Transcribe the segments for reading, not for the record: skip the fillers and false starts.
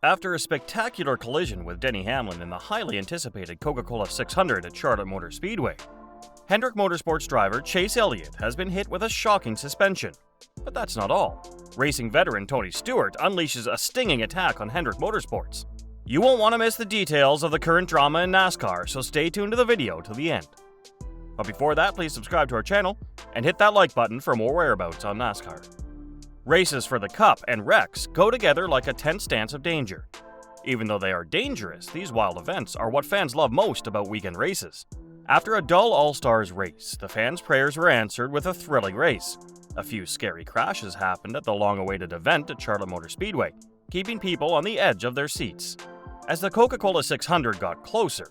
After a spectacular collision with Denny Hamlin in the highly anticipated Coca-Cola 600 at Charlotte Motor Speedway, Hendrick Motorsports driver Chase Elliott has been hit with a shocking suspension. But that's not all. Racing veteran Tony Stewart unleashes a stinging attack on Hendrick Motorsports. You won't want to miss the details of the current drama in NASCAR, so stay tuned to the video till the end. But before that, please subscribe to our channel and hit that like button for more whereabouts on NASCAR. Races for the Cup and wrecks go together like a tense dance of danger. Even though they are dangerous, these wild events are what fans love most about weekend races. After a dull All-Stars race, the fans' prayers were answered with a thrilling race. A few scary crashes happened at the long-awaited event at Charlotte Motor Speedway, keeping people on the edge of their seats. As the Coca-Cola 600 got closer,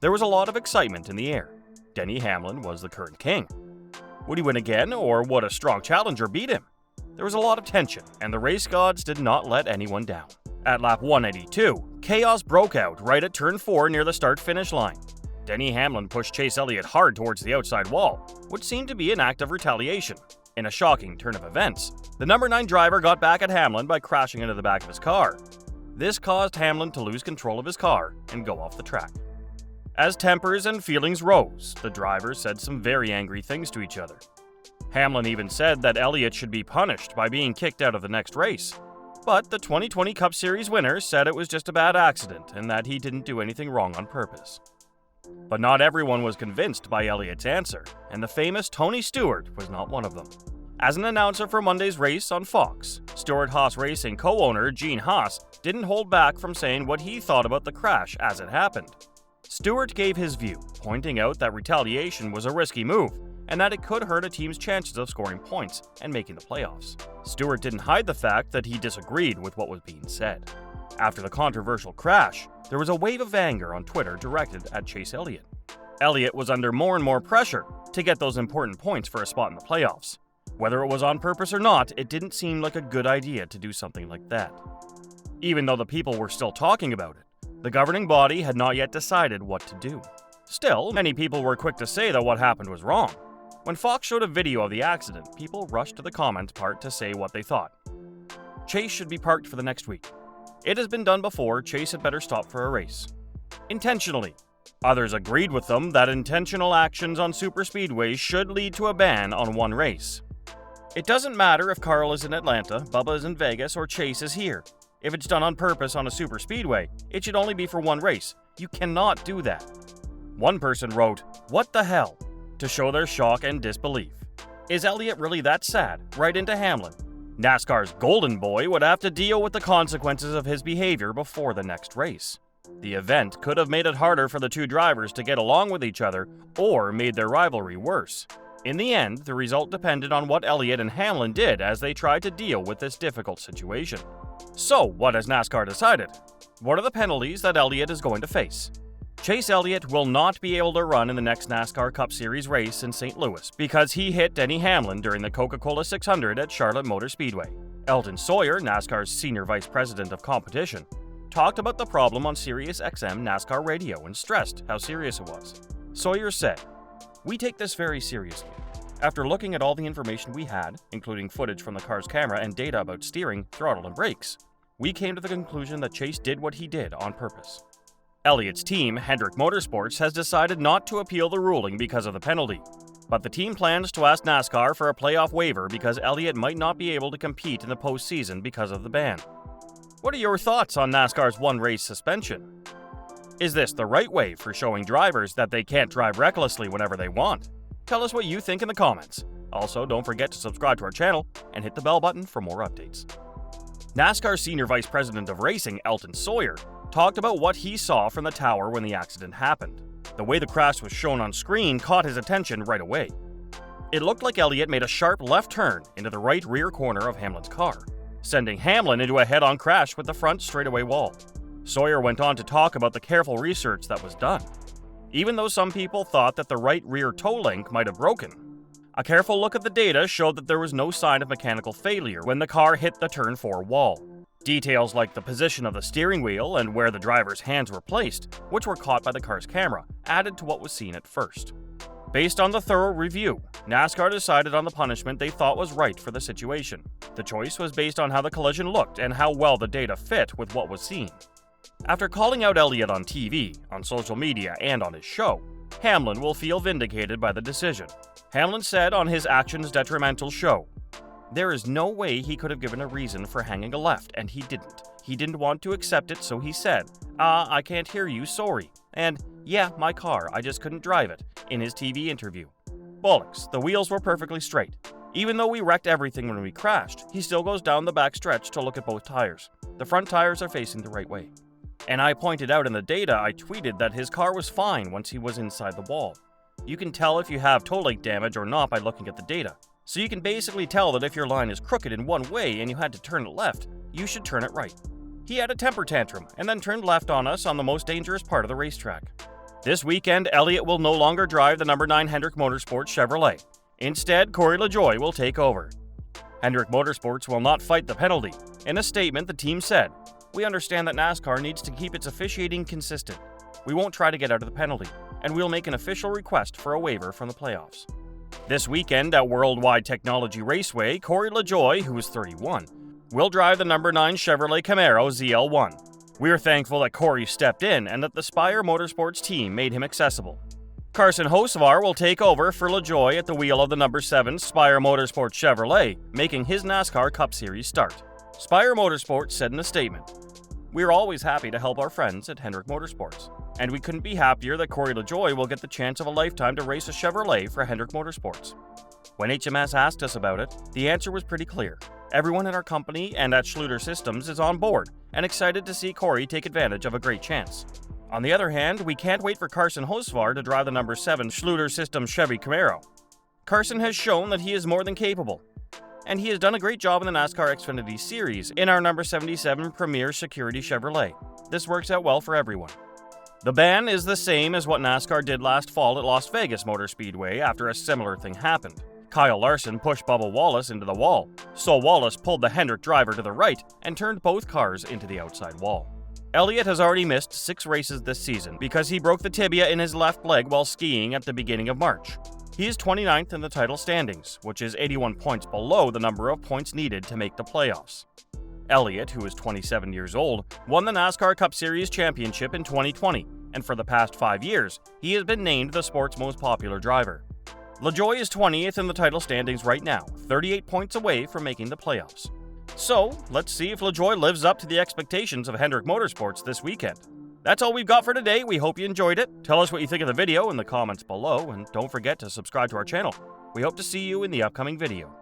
there was a lot of excitement in the air. Denny Hamlin was the current king. Would he win again, or would a strong challenger beat him? There was a lot of tension, and the race gods did not let anyone down. At lap 182, chaos broke out right at turn 4 near the start-finish line. Denny Hamlin pushed Chase Elliott hard towards the outside wall, which seemed to be an act of retaliation. In a shocking turn of events, the number 9 driver got back at Hamlin by crashing into the back of his car. This caused Hamlin to lose control of his car and go off the track. As tempers and feelings rose, the drivers said some very angry things to each other. Hamlin even said that Elliott should be punished by being kicked out of the next race. But the 2020 Cup Series winner said it was just a bad accident and that he didn't do anything wrong on purpose. But not everyone was convinced by Elliott's answer, and the famous Tony Stewart was not one of them. As an announcer for Monday's race on Fox, Stewart-Haas Racing co-owner Gene Haas didn't hold back from saying what he thought about the crash as it happened. Stewart gave his view, pointing out that retaliation was a risky move, and that it could hurt a team's chances of scoring points and making the playoffs. Stewart didn't hide the fact that he disagreed with what was being said. After the controversial crash, there was a wave of anger on Twitter directed at Chase Elliott. Elliott was under more and more pressure to get those important points for a spot in the playoffs. Whether it was on purpose or not, it didn't seem like a good idea to do something like that. Even though the people were still talking about it, the governing body had not yet decided what to do. Still, many people were quick to say that what happened was wrong. When Fox showed a video of the accident, people rushed to the comments part to say what they thought. Chase should be parked for the next week. It has been done before, Chase had better stop for a race. Intentionally. Others agreed with them that intentional actions on superspeedways should lead to a ban on one race. It doesn't matter if Carl is in Atlanta, Bubba is in Vegas, or Chase is here. If it's done on purpose on a superspeedway, it should only be for one race. You cannot do that. One person wrote, "What the hell?" to show their shock and disbelief. Is Elliott really that sad? Right into Hamlin. NASCAR's golden boy would have to deal with the consequences of his behavior before the next race. The event could have made it harder for the two drivers to get along with each other or made their rivalry worse. In the end, the result depended on what Elliott and Hamlin did as they tried to deal with this difficult situation. So, what has NASCAR decided? What are the penalties that Elliott is going to face? Chase Elliott will not be able to run in the next NASCAR Cup Series race in St. Louis because he hit Denny Hamlin during the Coca-Cola 600 at Charlotte Motor Speedway. Eldon Sawyer, NASCAR's Senior Vice President of Competition, talked about the problem on Sirius XM NASCAR radio and stressed how serious it was. Sawyer said, "We take this very seriously. After looking at all the information we had, including footage from the car's camera and data about steering, throttle, and brakes, we came to the conclusion that Chase did what he did on purpose." Elliott's team, Hendrick Motorsports, has decided not to appeal the ruling because of the penalty. But the team plans to ask NASCAR for a playoff waiver because Elliott might not be able to compete in the postseason because of the ban. What are your thoughts on NASCAR's one-race suspension? Is this the right way for showing drivers that they can't drive recklessly whenever they want? Tell us what you think in the comments. Also, don't forget to subscribe to our channel and hit the bell button for more updates. NASCAR Senior Vice President of Racing, Eldon Sawyer, talked about what he saw from the tower when the accident happened. The way the crash was shown on screen caught his attention right away. It looked like Elliott made a sharp left turn into the right rear corner of Hamlin's car, sending Hamlin into a head-on crash with the front straightaway wall. Sawyer went on to talk about the careful research that was done. Even though some people thought that the right rear toe link might have broken, a careful look at the data showed that there was no sign of mechanical failure when the car hit the turn 4 wall. Details like the position of the steering wheel and where the driver's hands were placed, which were caught by the car's camera, added to what was seen at first. Based on the thorough review, NASCAR decided on the punishment they thought was right for the situation. The choice was based on how the collision looked and how well the data fit with what was seen. After calling out Elliott on TV, on social media, and on his show, Hamlin will feel vindicated by the decision. Hamlin said on his Actions Detrimental show, "There is no way he could have given a reason for hanging a left, and he didn't. He didn't want to accept it, so he said, 'I can't hear you, sorry.' And, 'Yeah, my car, I just couldn't drive it,' in his TV interview. Bollocks, the wheels were perfectly straight. Even though we wrecked everything when we crashed, he still goes down the back stretch to look at both tires. The front tires are facing the right way. And I pointed out in the data I tweeted that his car was fine once he was inside the wall. You can tell if you have toe link damage or not by looking at the data. So you can basically tell that if your line is crooked in one way and you had to turn it left, you should turn it right. He had a temper tantrum and then turned left on us on the most dangerous part of the racetrack." This weekend, Elliott will no longer drive the number 9 Hendrick Motorsports Chevrolet. Instead, Corey LaJoie will take over. Hendrick Motorsports will not fight the penalty. In a statement, the team said, "We understand that NASCAR needs to keep its officiating consistent. We won't try to get out of the penalty, and we'll make an official request for a waiver from the playoffs." This weekend at Worldwide Technology Raceway, Corey LaJoie, who is 31, will drive the number 9 Chevrolet Camaro ZL1. We're thankful that Corey stepped in and that the Spire Motorsports team made him accessible. Carson Hocevar will take over for LaJoie at the wheel of the number 7 Spire Motorsports Chevrolet, making his NASCAR Cup Series start. Spire Motorsports said in a statement, "We're always happy to help our friends at Hendrick Motorsports, and we couldn't be happier that Corey LaJoie will get the chance of a lifetime to race a Chevrolet for Hendrick Motorsports." When HMS asked us about it, the answer was pretty clear. Everyone in our company and at Schluter Systems is on board and excited to see Corey take advantage of a great chance. On the other hand, we can't wait for Carson Hocevar to drive the number 7 Schluter Systems Chevy Camaro. Carson has shown that he is more than capable, and he has done a great job in the NASCAR Xfinity Series in our number 77 Premier Security Chevrolet. This works out well for everyone. The ban is the same as what NASCAR did last fall at Las Vegas Motor Speedway after a similar thing happened. Kyle Larson pushed Bubba Wallace into the wall, so Wallace pulled the Hendrick driver to the right and turned both cars into the outside wall. Elliott has already missed 6 races this season because he broke the tibia in his left leg while skiing at the beginning of March. He is 29th in the title standings, which is 81 points below the number of points needed to make the playoffs. Elliott, who is 27 years old, won the NASCAR Cup Series championship in 2020, and for the past 5 years, he has been named the sport's most popular driver. LaJoie is 20th in the title standings right now, 38 points away from making the playoffs. So, let's see if LaJoie lives up to the expectations of Hendrick Motorsports this weekend. That's all we've got for today. We hope you enjoyed it. Tell us what you think of the video in the comments below, and don't forget to subscribe to our channel. We hope to see you in the upcoming video.